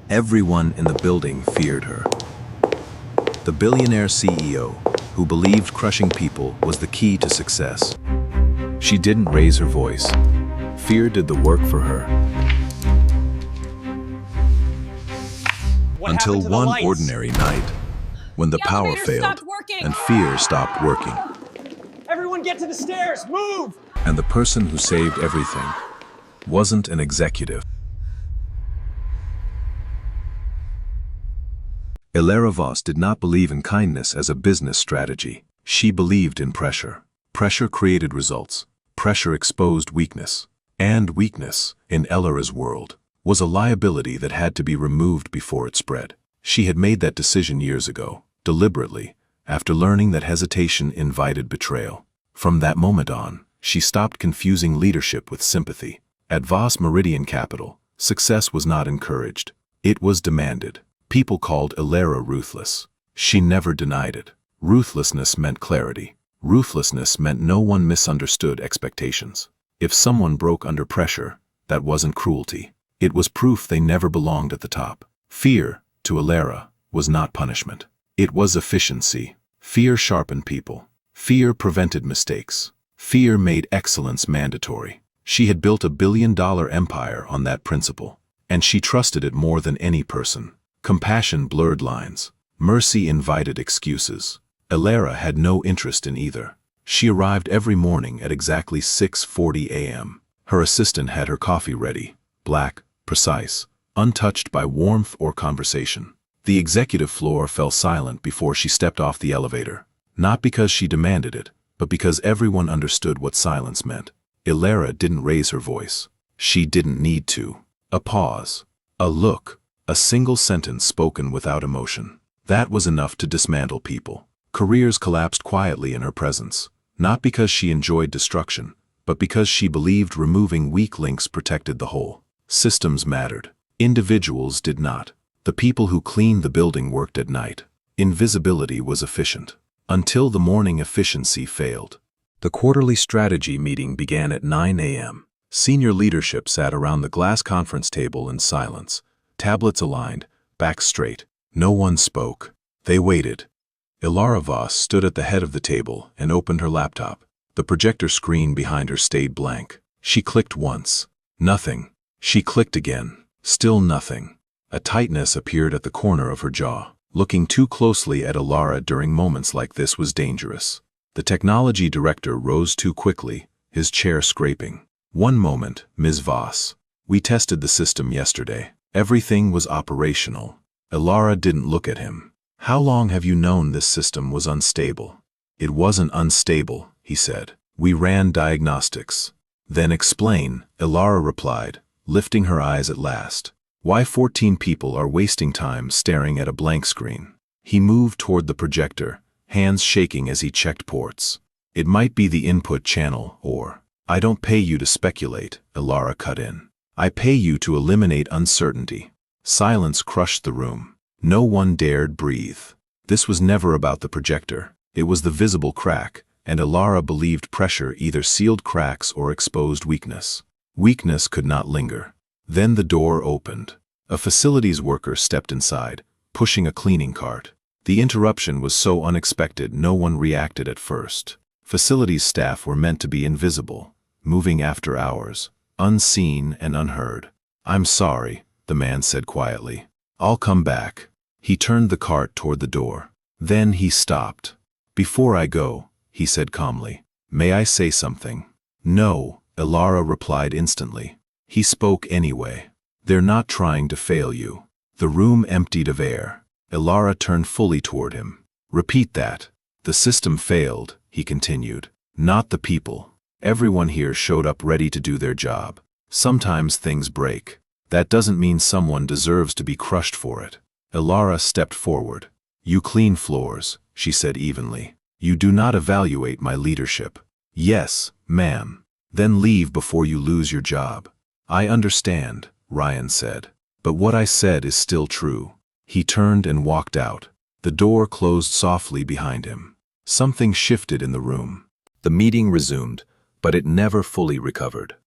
Everyone in the building feared her. The billionaire CEO, who believed crushing people was the key to success. She didn't raise her voice. Fear did the work for her. Until one ordinary night, when the power failed and fear stopped working. Everyone get to the stairs, move! And the person who saved everything wasn't an executive. Elara Voss did not believe in kindness as a business strategy. She believed in pressure. Pressure created results. Pressure exposed weakness. And weakness, in Elara's world, was a liability that had to be removed before it spread. She had made that decision years ago, deliberately, after learning that hesitation invited betrayal. From that moment on, she stopped confusing leadership with sympathy. At Voss Meridian Capital, success was not encouraged. It was demanded. People called Elara ruthless. She never denied it. Ruthlessness meant clarity. Ruthlessness meant no one misunderstood expectations. If someone broke under pressure, that wasn't cruelty. It was proof they never belonged at the top. Fear, to Elara, was not punishment. It was efficiency. Fear sharpened people. Fear prevented mistakes. Fear made excellence mandatory. She had built a billion-dollar empire on that principle, and she trusted it more than any person. Compassion blurred lines. Mercy invited excuses. Elara had no interest in either. She arrived every morning at exactly 6:40 a.m. Her assistant had her coffee ready, black, precise, untouched by warmth or conversation. The executive floor fell silent before she stepped off the elevator, not because she demanded it, but because everyone understood what silence meant. Elara didn't raise her voice. She didn't need to. A pause, a look, a single sentence spoken without emotion. That was enough to dismantle people. Careers collapsed quietly in her presence, not because she enjoyed destruction, but because she believed removing weak links protected the whole. Systems mattered. Individuals did not. The people who cleaned the building worked at night. Invisibility was efficient. Until the morning efficiency failed. The quarterly strategy meeting began at 9 a.m. Senior leadership sat around the glass conference table in silence, tablets aligned, backs straight. No one spoke. They waited. Elara Voss stood at the head of the table and opened her laptop. The projector screen behind her stayed blank. She clicked once. Nothing. She clicked again. Still nothing. A tightness appeared at the corner of her jaw. Looking too closely at Elara during moments like this was dangerous. The technology director rose too quickly, his chair scraping. "One moment, Ms. Voss. We tested the system yesterday. Everything was operational." Elara didn't look at him. "How long have you known this system was unstable?" "It wasn't unstable," he said. "We ran diagnostics." "Then explain," Elara replied, lifting her eyes at last. "Why 14 people are wasting time staring at a blank screen?" He moved toward the projector, hands shaking as he checked ports. "It might be the input channel, or—" "I don't pay you to speculate," Elara cut in. "I pay you to eliminate uncertainty." Silence crushed the room. No one dared breathe. This was never about the projector. It was the visible crack, and Elara believed pressure either sealed cracks or exposed weakness. Weakness could not linger. Then the door opened. A facilities worker stepped inside, pushing a cleaning cart. The interruption was so unexpected no one reacted at first. Facilities staff were meant to be invisible, moving after hours, unseen and unheard. "I'm sorry," the man said quietly. "I'll come back." He turned the cart toward the door. Then he stopped. "Before I go," he said calmly, "may I say something?" "No," Elara replied instantly. He spoke anyway. "They're not trying to fail you." The room emptied of air. Elara turned fully toward him. "Repeat that." "The system failed," he continued. "Not the people. Everyone here showed up ready to do their job. Sometimes things break. That doesn't mean someone deserves to be crushed for it." Elara stepped forward. "You clean floors," she said evenly. "You do not evaluate my leadership." "Yes, ma'am." "Then leave before you lose your job." "I understand," Ryan said. "But what I said is still true." He turned and walked out. The door closed softly behind him. Something shifted in the room. The meeting resumed, but it never fully recovered.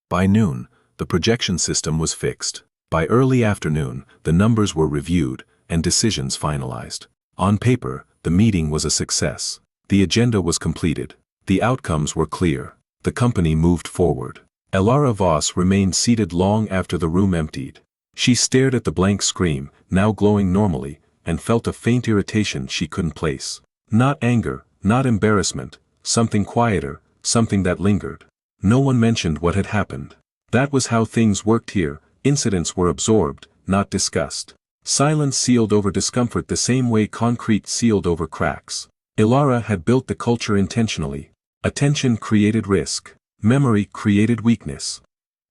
By noon, the projection system was fixed. By early afternoon, the numbers were reviewed and decisions finalized. On paper, the meeting was a success. The agenda was completed. The outcomes were clear. The company moved forward. Elara Voss remained seated long after the room emptied. She stared at the blank screen, now glowing normally, and felt a faint irritation she couldn't place. Not anger, not embarrassment, something quieter, something that lingered. No one mentioned what had happened. That was how things worked here. Incidents were absorbed, not discussed. Silence sealed over discomfort the same way concrete sealed over cracks. Elara had built the culture intentionally. Attention created risk. Memory created weakness.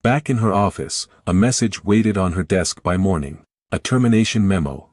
Back in her office, a message waited on her desk by morning. A termination memo.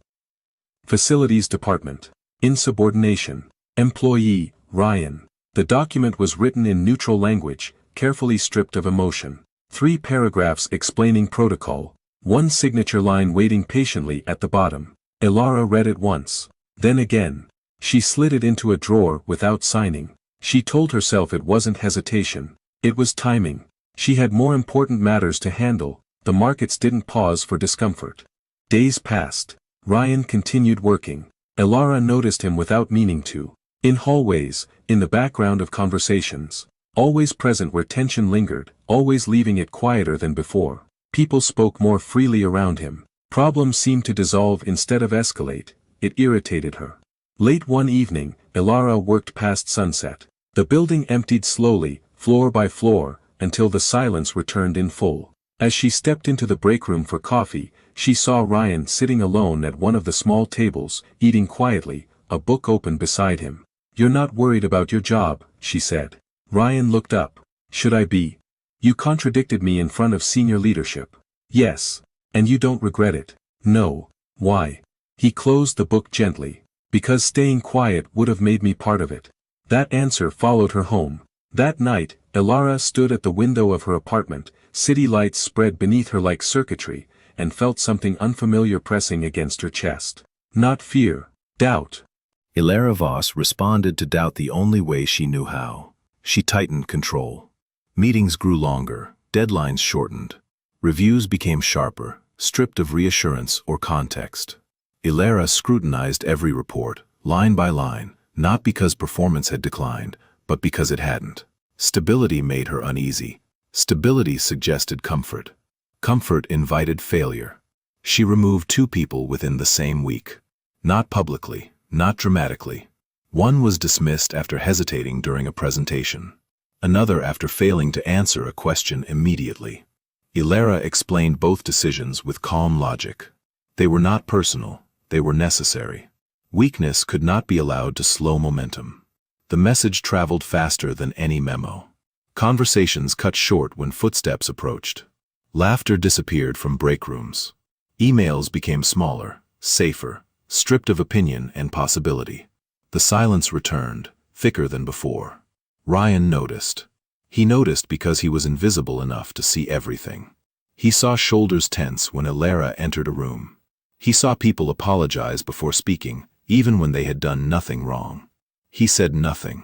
Facilities Department. Insubordination. Employee, Ryan. The document was written in neutral language, carefully stripped of emotion. 3 paragraphs explaining protocol. 1 signature line waiting patiently at the bottom. Elara read it once. Then again. She slid it into a drawer without signing. She told herself it wasn't hesitation. It was timing. She had more important matters to handle. The markets didn't pause for discomfort. Days passed. Ryan continued working. Elara noticed him without meaning to. In hallways, in the background of conversations. Always present where tension lingered, always leaving it quieter than before. People spoke more freely around him. Problems seemed to dissolve instead of escalate. It irritated her. Late one evening, Elara worked past sunset. The building emptied slowly, floor by floor, until the silence returned in full. As she stepped into the break room for coffee, she saw Ryan sitting alone at one of the small tables, eating quietly, a book open beside him. "You're not worried about your job," she said. Ryan looked up. "Should I be? You contradicted me in front of senior leadership." "Yes. And you don't regret it?" "No." "Why?" He closed the book gently. "Because staying quiet would have made me part of it." That answer followed her home. That night, Elara stood at the window of her apartment, city lights spread beneath her like circuitry, and felt something unfamiliar pressing against her chest. Not fear, doubt. Elara Voss responded to doubt the only way she knew how. She tightened control. Meetings grew longer, deadlines shortened. Reviews became sharper, stripped of reassurance or context. Elara scrutinized every report, line by line, not because performance had declined, but because it hadn't. Stability made her uneasy. Stability suggested comfort. Comfort invited failure. She removed 2 people within the same week. Not publicly, not dramatically. One was dismissed after hesitating during a presentation. Another after failing to answer a question immediately. Elara explained both decisions with calm logic. They were not personal, they were necessary. Weakness could not be allowed to slow momentum. The message traveled faster than any memo. Conversations cut short when footsteps approached. Laughter disappeared from break rooms. Emails became smaller, safer, stripped of opinion and possibility. The silence returned, thicker than before. Ryan noticed. He noticed because he was invisible enough to see everything. He saw shoulders tense when Elara entered a room. He saw people apologize before speaking, even when they had done nothing wrong. He said nothing.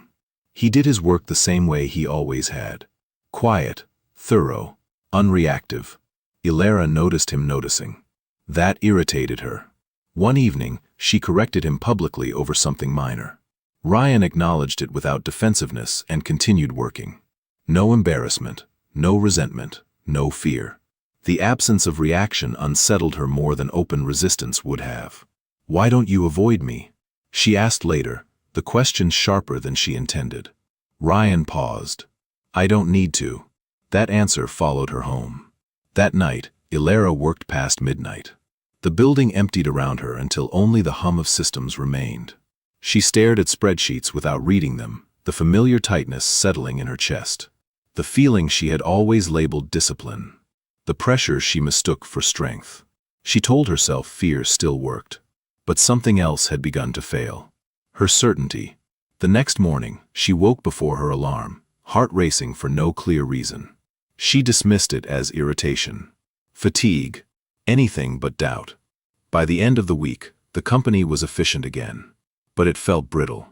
He did his work the same way he always had. Quiet, thorough, unreactive. Elara noticed him noticing. That irritated her. One evening, she corrected him publicly over something minor. Ryan acknowledged it without defensiveness and continued working. No embarrassment, no resentment, no fear. The absence of reaction unsettled her more than open resistance would have. "Why don't you avoid me?" she asked later, the question sharper than she intended. Ryan paused. "I don't need to." That answer followed her home. That night, Elara worked past midnight. The building emptied around her until only the hum of systems remained. She stared at spreadsheets without reading them, the familiar tightness settling in her chest. The feeling she had always labeled discipline. The pressure she mistook for strength. She told herself fear still worked. But something else had begun to fail. Her certainty. The next morning, she woke before her alarm, heart racing for no clear reason. She dismissed it as irritation, fatigue, anything but doubt. By the end of the week, the company was efficient again. But it felt brittle.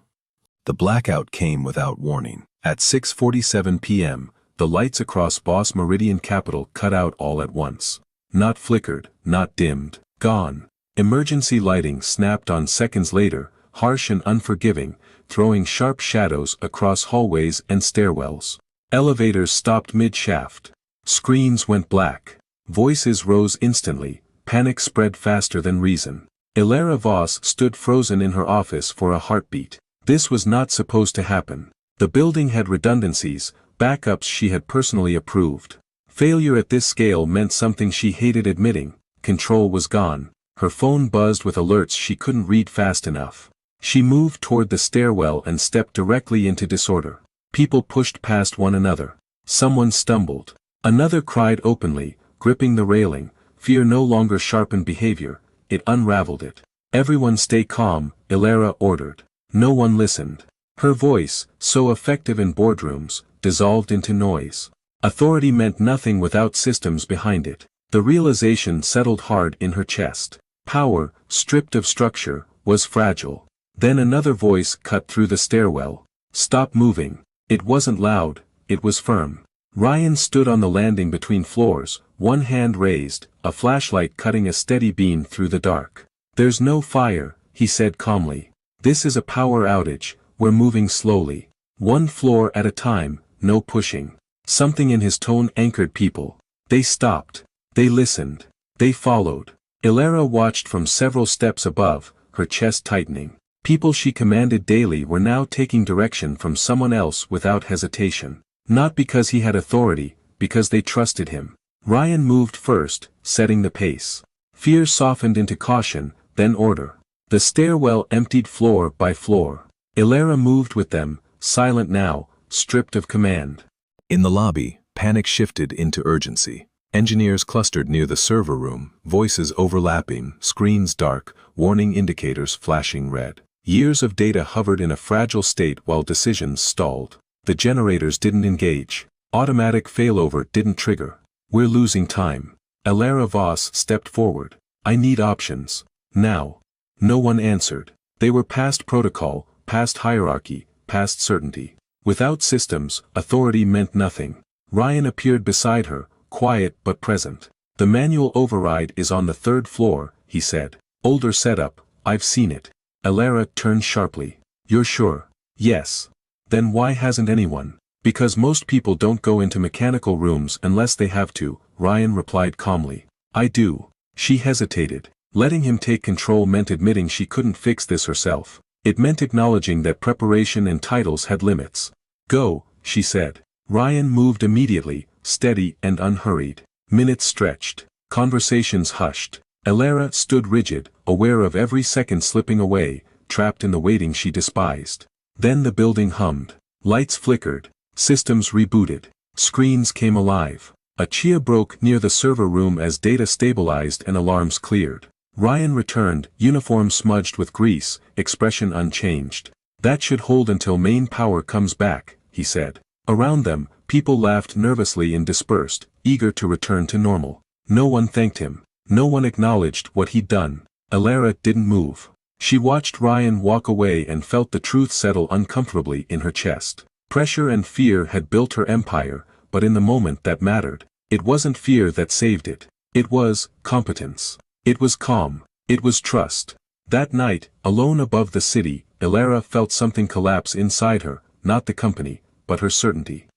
The blackout came without warning. At 6:47 p.m., the lights across Boss Meridian Capital cut out all at once. not flickered, not dimmed, gone. Emergency lighting snapped on seconds later, harsh and unforgiving, throwing sharp shadows across hallways and stairwells. Elevators stopped mid-shaft. Screens went black. Voices rose instantly, panic spread faster than reason. Ilara Voss stood frozen in her office for a heartbeat. This was not supposed to happen. The building had redundancies, backups she had personally approved. Failure at this scale meant something she hated admitting. Control was gone. Her phone buzzed with alerts she couldn't read fast enough. She moved toward the stairwell and stepped directly into disorder. People pushed past one another. Someone stumbled. Another cried openly, gripping the railing. Fear no longer sharpened behavior, it unraveled it. Everyone stay calm, Ilara ordered. No one listened. Her voice, so effective in boardrooms, dissolved into noise. Authority meant nothing without systems behind it. The realization settled hard in her chest. Power, stripped of structure, was fragile. Then another voice cut through the stairwell. Stop moving. It wasn't loud, it was firm. Ryan stood on the landing between floors, one hand raised, a flashlight cutting a steady beam through the dark. There's no fire, he said calmly. This is a power outage, we're moving slowly. One floor at a time, no pushing. Something in his tone anchored people. They stopped. They listened. They followed. Ilara watched from several steps above, her chest tightening. People she commanded daily were now taking direction from someone else without hesitation. Not because he had authority, because they trusted him. Ryan moved first, setting the pace. Fear softened into caution, then order. The stairwell emptied floor by floor. Ilara moved with them, silent now, stripped of command. In the lobby, panic shifted into urgency. Engineers clustered near the server room, voices overlapping, screens dark, warning indicators flashing red. Years of data hovered in a fragile state while decisions stalled. The generators didn't engage. Automatic failover didn't trigger. We're losing time. Ilara Voss stepped forward. I need options. Now. No one answered. They were past protocol, past hierarchy, past certainty. Without systems, authority meant nothing. Ryan appeared beside her, quiet but present. The manual override is on the 3rd floor, he said. Older setup, I've seen it. Ilara turned sharply. You're sure? Yes. Then why hasn't anyone? Because most people don't go into mechanical rooms unless they have to, Ryan replied calmly. I do. She hesitated. Letting him take control meant admitting she couldn't fix this herself. It meant acknowledging that preparation and titles had limits. Go, she said. Ryan moved immediately, steady and unhurried. Minutes stretched. Conversations hushed. Ilara stood rigid, aware of every second slipping away, trapped in the waiting she despised. Then the building hummed. Lights flickered. Systems rebooted. Screens came alive. A cheer broke near the server room as data stabilized and alarms cleared. Ryan returned, uniform smudged with grease, expression unchanged. That should hold until main power comes back, he said. Around them, people laughed nervously and dispersed, eager to return to normal. No one thanked him. No one acknowledged what he'd done. Ilara didn't move. She watched Ryan walk away and felt the truth settle uncomfortably in her chest. Pressure and fear had built her empire, but in the moment that mattered, it wasn't fear that saved it. It was competence. It was calm. It was trust. That night, alone above the city, Ilara felt something collapse inside her, not the company, but her certainty.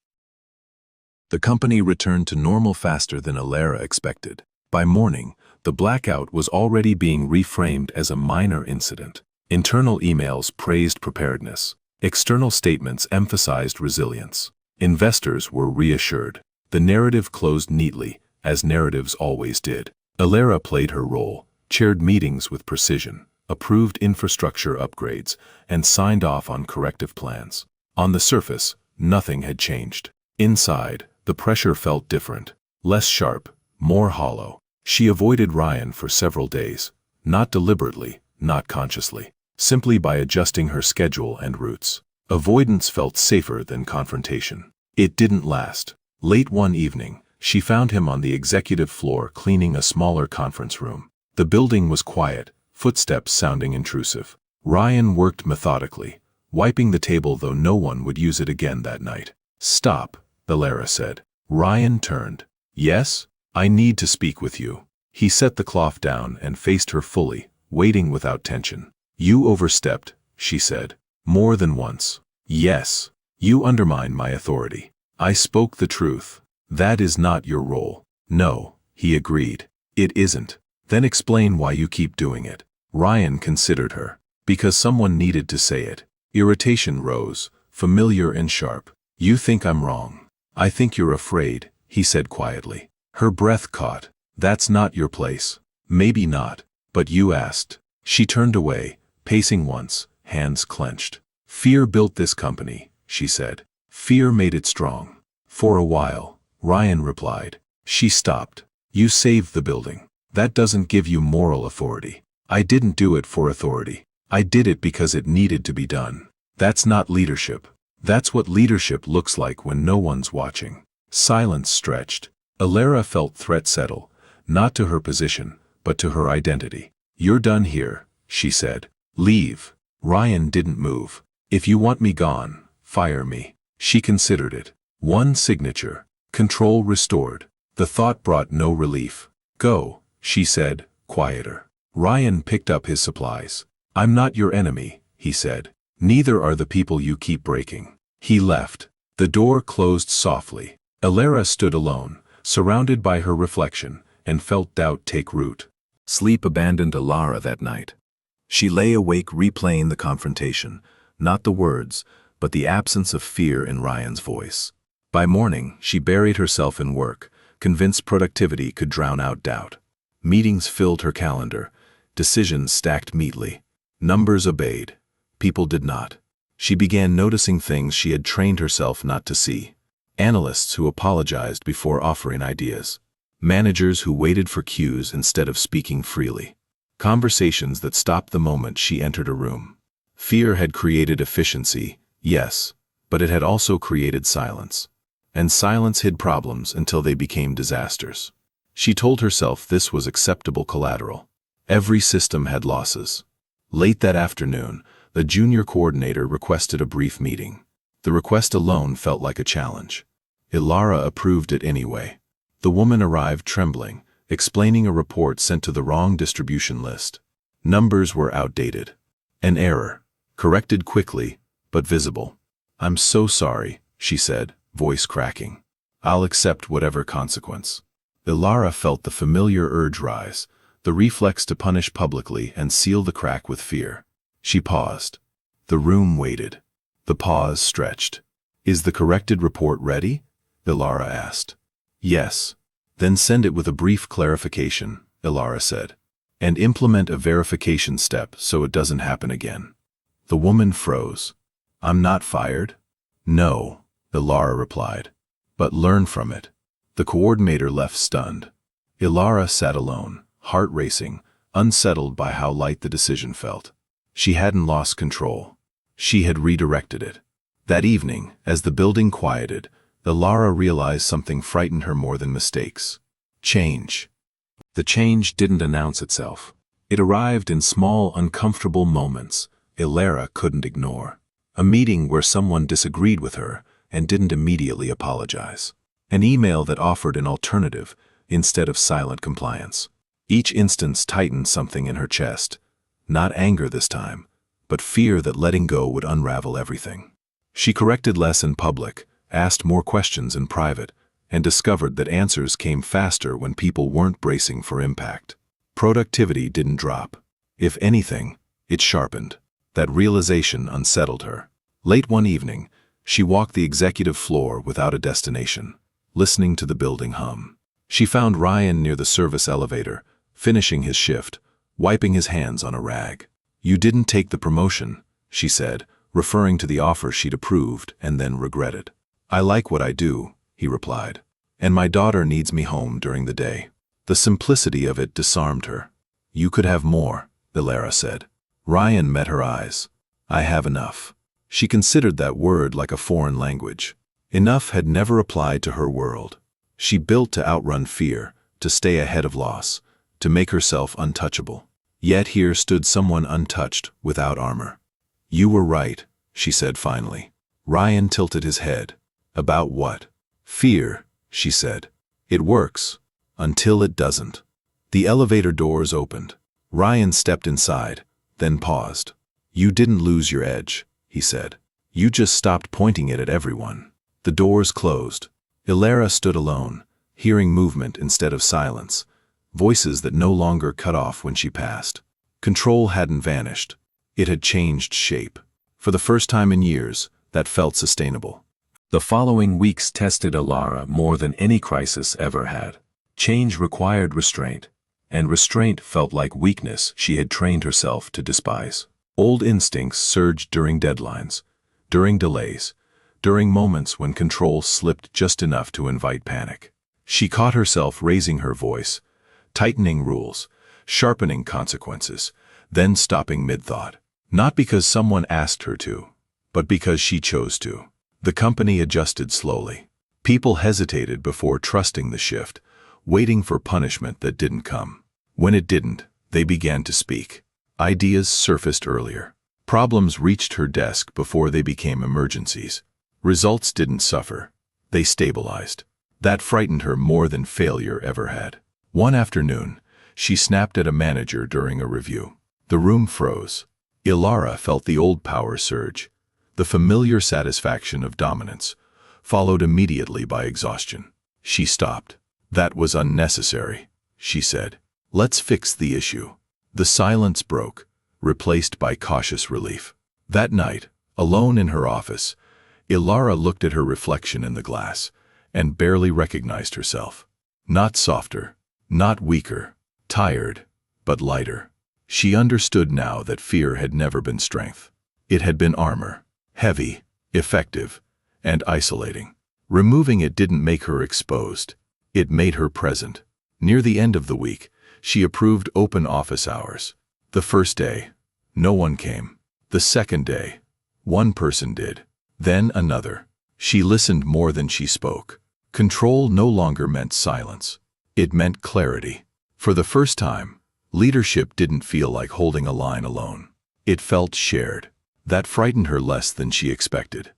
The company returned to normal faster than Ilara expected. By morning, the blackout was already being reframed as a minor incident. Internal emails praised preparedness. External statements emphasized resilience. Investors were reassured. The narrative closed neatly, as narratives always did. Ilara played her role, chaired meetings with precision, approved infrastructure upgrades, and signed off on corrective plans. On the surface, nothing had changed. Inside, the pressure felt different, less sharp, more hollow. She avoided Ryan for several days, not deliberately, not consciously, simply by adjusting her schedule and routes. Avoidance felt safer than confrontation. It didn't last. Late one evening, she found him on the executive floor cleaning a smaller conference room. The building was quiet, footsteps sounding intrusive. Ryan worked methodically, wiping the table though no one would use it again that night. Stop, Ilara said. Ryan turned. Yes? I need to speak with you. He set the cloth down and faced her fully, waiting without tension. You overstepped, she said. More than once. Yes. You undermine my authority. I spoke the truth. That is not your role. No, he agreed. It isn't. Then explain why you keep doing it. Ryan considered her. Because someone needed to say it. Irritation rose, familiar and sharp. You think I'm wrong. I think you're afraid, he said quietly. Her breath caught. That's not your place. Maybe not, but you asked. She turned away, pacing once, hands clenched. Fear built this company, she said. Fear made it strong. For a while, Ryan replied. She stopped. You saved the building. That doesn't give you moral authority. I didn't do it for authority. I did it because it needed to be done. That's not leadership. That's what leadership looks like when no one's watching. Silence stretched. Alara felt threat settle, not to her position, but to her identity. You're done here, she said. Leave. Ryan didn't move. If you want me gone, fire me. She considered it. One signature. Control restored. The thought brought no relief. Go, she said, quieter. Ryan picked up his supplies. I'm not your enemy, he said. Neither are the people you keep breaking. He left. The door closed softly. Alara stood alone, surrounded by her reflection, and felt doubt take root. Sleep abandoned Alara that night. She lay awake replaying the confrontation, not the words, but the absence of fear in Ryan's voice. By morning, she buried herself in work, convinced productivity could drown out doubt. Meetings filled her calendar. Decisions stacked neatly. Numbers obeyed. People did not. She began noticing things she had trained herself not to see. Analysts who apologized before offering ideas. Managers who waited for cues instead of speaking freely. Conversations that stopped the moment she entered a room. Fear had created efficiency, yes, but it had also created silence. And silence hid problems until they became disasters. She told herself this was acceptable collateral. Every system had losses. Late that afternoon, the junior coordinator requested a brief meeting. The request alone felt like a challenge. Alara approved it anyway. The woman arrived trembling, explaining a report sent to the wrong distribution list. Numbers were outdated. An error. Corrected quickly, but visible. I'm so sorry, she said, voice cracking. I'll accept whatever consequence. Alara felt the familiar urge rise, the reflex to punish publicly and seal the crack with fear. She paused. The room waited. The pause stretched. Is the corrected report ready? Alara asked. Yes. Then send it with a brief clarification, Alara said. And implement a verification step so it doesn't happen again. The woman froze. I'm not fired? No, Alara replied. But learn from it. The coordinator left stunned. Alara sat alone, heart racing, unsettled by how light the decision felt. She hadn't lost control. She had redirected it. That evening, as the building quieted, Alara realized something frightened her more than mistakes. Change. The change didn't announce itself. It arrived in small, uncomfortable moments Alara couldn't ignore. A meeting where someone disagreed with her and didn't immediately apologize. An email that offered an alternative instead of silent compliance. Each instance tightened something in her chest. Not anger this time, but fear that letting go would unravel everything. She corrected less in public, asked more questions in private, and discovered that answers came faster when people weren't bracing for impact. Productivity didn't drop. If anything, it sharpened. That realization unsettled her. Late one evening, she walked the executive floor without a destination, listening to the building hum. She found Ryan near the service elevator, finishing his shift, wiping his hands on a rag. You didn't take the promotion, she said, referring to the offer she'd approved and then regretted. I like what I do, he replied. And my daughter needs me home during the day. The simplicity of it disarmed her. You could have more, Alara said. Ryan met her eyes. I have enough. She considered that word like a foreign language. Enough had never applied to her world. She built to outrun fear, to stay ahead of loss, to make herself untouchable. Yet here stood someone untouched, without armor. You were right, she said finally. Ryan tilted his head. About what? Fear, she said. It works. Until it doesn't. The elevator doors opened. Ryan stepped inside, then paused. "You didn't lose your edge," he said. "You just stopped pointing it at everyone." The doors closed. Ilara stood alone, hearing movement instead of silence, voices that no longer cut off when she passed. Control hadn't vanished. It had changed shape. For the first time in years, that felt sustainable. The following weeks tested Ilara more than any crisis ever had. Change required restraint, and restraint felt like weakness she had trained herself to despise. Old instincts surged during deadlines, during delays, during moments when control slipped just enough to invite panic. She caught herself raising her voice, tightening rules, sharpening consequences, then stopping mid-thought. Not because someone asked her to, but because she chose to. The company adjusted slowly. People hesitated before trusting the shift, waiting for punishment that didn't come. When it didn't, they began to speak. Ideas surfaced earlier. Problems reached her desk before they became emergencies. Results didn't suffer. They stabilized. That frightened her more than failure ever had. One afternoon, she snapped at a manager during a review. The room froze. Ilara felt the old power surge, the familiar satisfaction of dominance, followed immediately by exhaustion. She stopped. "That was unnecessary," she said. "Let's fix the issue." The silence broke, replaced by cautious relief. That night, alone in her office, Ilara looked at her reflection in the glass and barely recognized herself. Not softer, not weaker, tired, but lighter. She understood now that fear had never been strength. It had been armor, heavy, effective, and isolating. Removing it didn't make her exposed. It made her present. Near the end of the week, she approved open office hours. The first day, no one came. The second day, one person did. Then another. She listened more than she spoke. Control no longer meant silence. It meant clarity. For the first time, leadership didn't feel like holding a line alone. It felt shared. That frightened her less than she expected.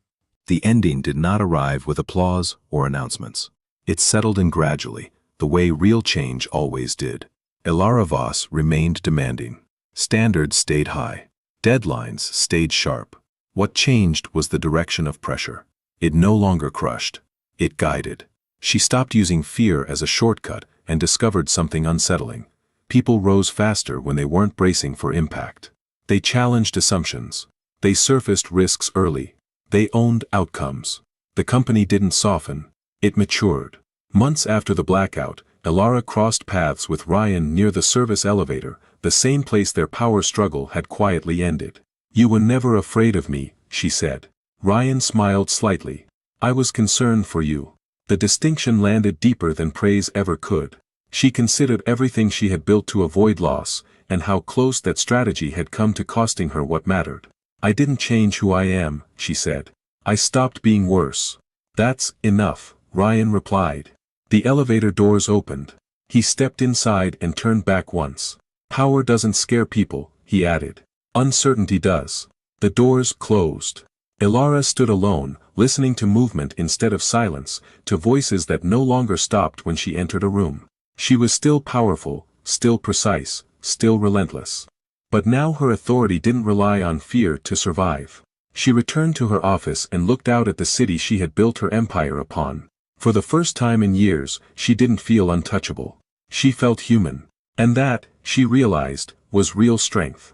The ending did not arrive with applause or announcements. It settled in gradually, the way real change always did. Ilara Voss remained demanding. Standards stayed high. Deadlines stayed sharp. What changed was the direction of pressure. It no longer crushed. It guided. She stopped using fear as a shortcut and discovered something unsettling. People rose faster when they weren't bracing for impact. They challenged assumptions. They surfaced risks early. They owned outcomes. The company didn't soften. It matured. Months after the blackout, Ilara crossed paths with Ryan near the service elevator, the same place their power struggle had quietly ended. "You were never afraid of me," she said. Ryan smiled slightly. "I was concerned for you." The distinction landed deeper than praise ever could. She considered everything she had built to avoid loss, and how close that strategy had come to costing her what mattered. "I didn't change who I am," she said. "I stopped being worse." "That's enough," Ryan replied. The elevator doors opened. He stepped inside and turned back once. "Power doesn't scare people," he added. "Uncertainty does." The doors closed. Ilara stood alone, listening to movement instead of silence, to voices that no longer stopped when she entered a room. She was still powerful, still precise, still relentless. But now her authority didn't rely on fear to survive. She returned to her office and looked out at the city she had built her empire upon. For the first time in years, she didn't feel untouchable. She felt human. And that, she realized, was real strength.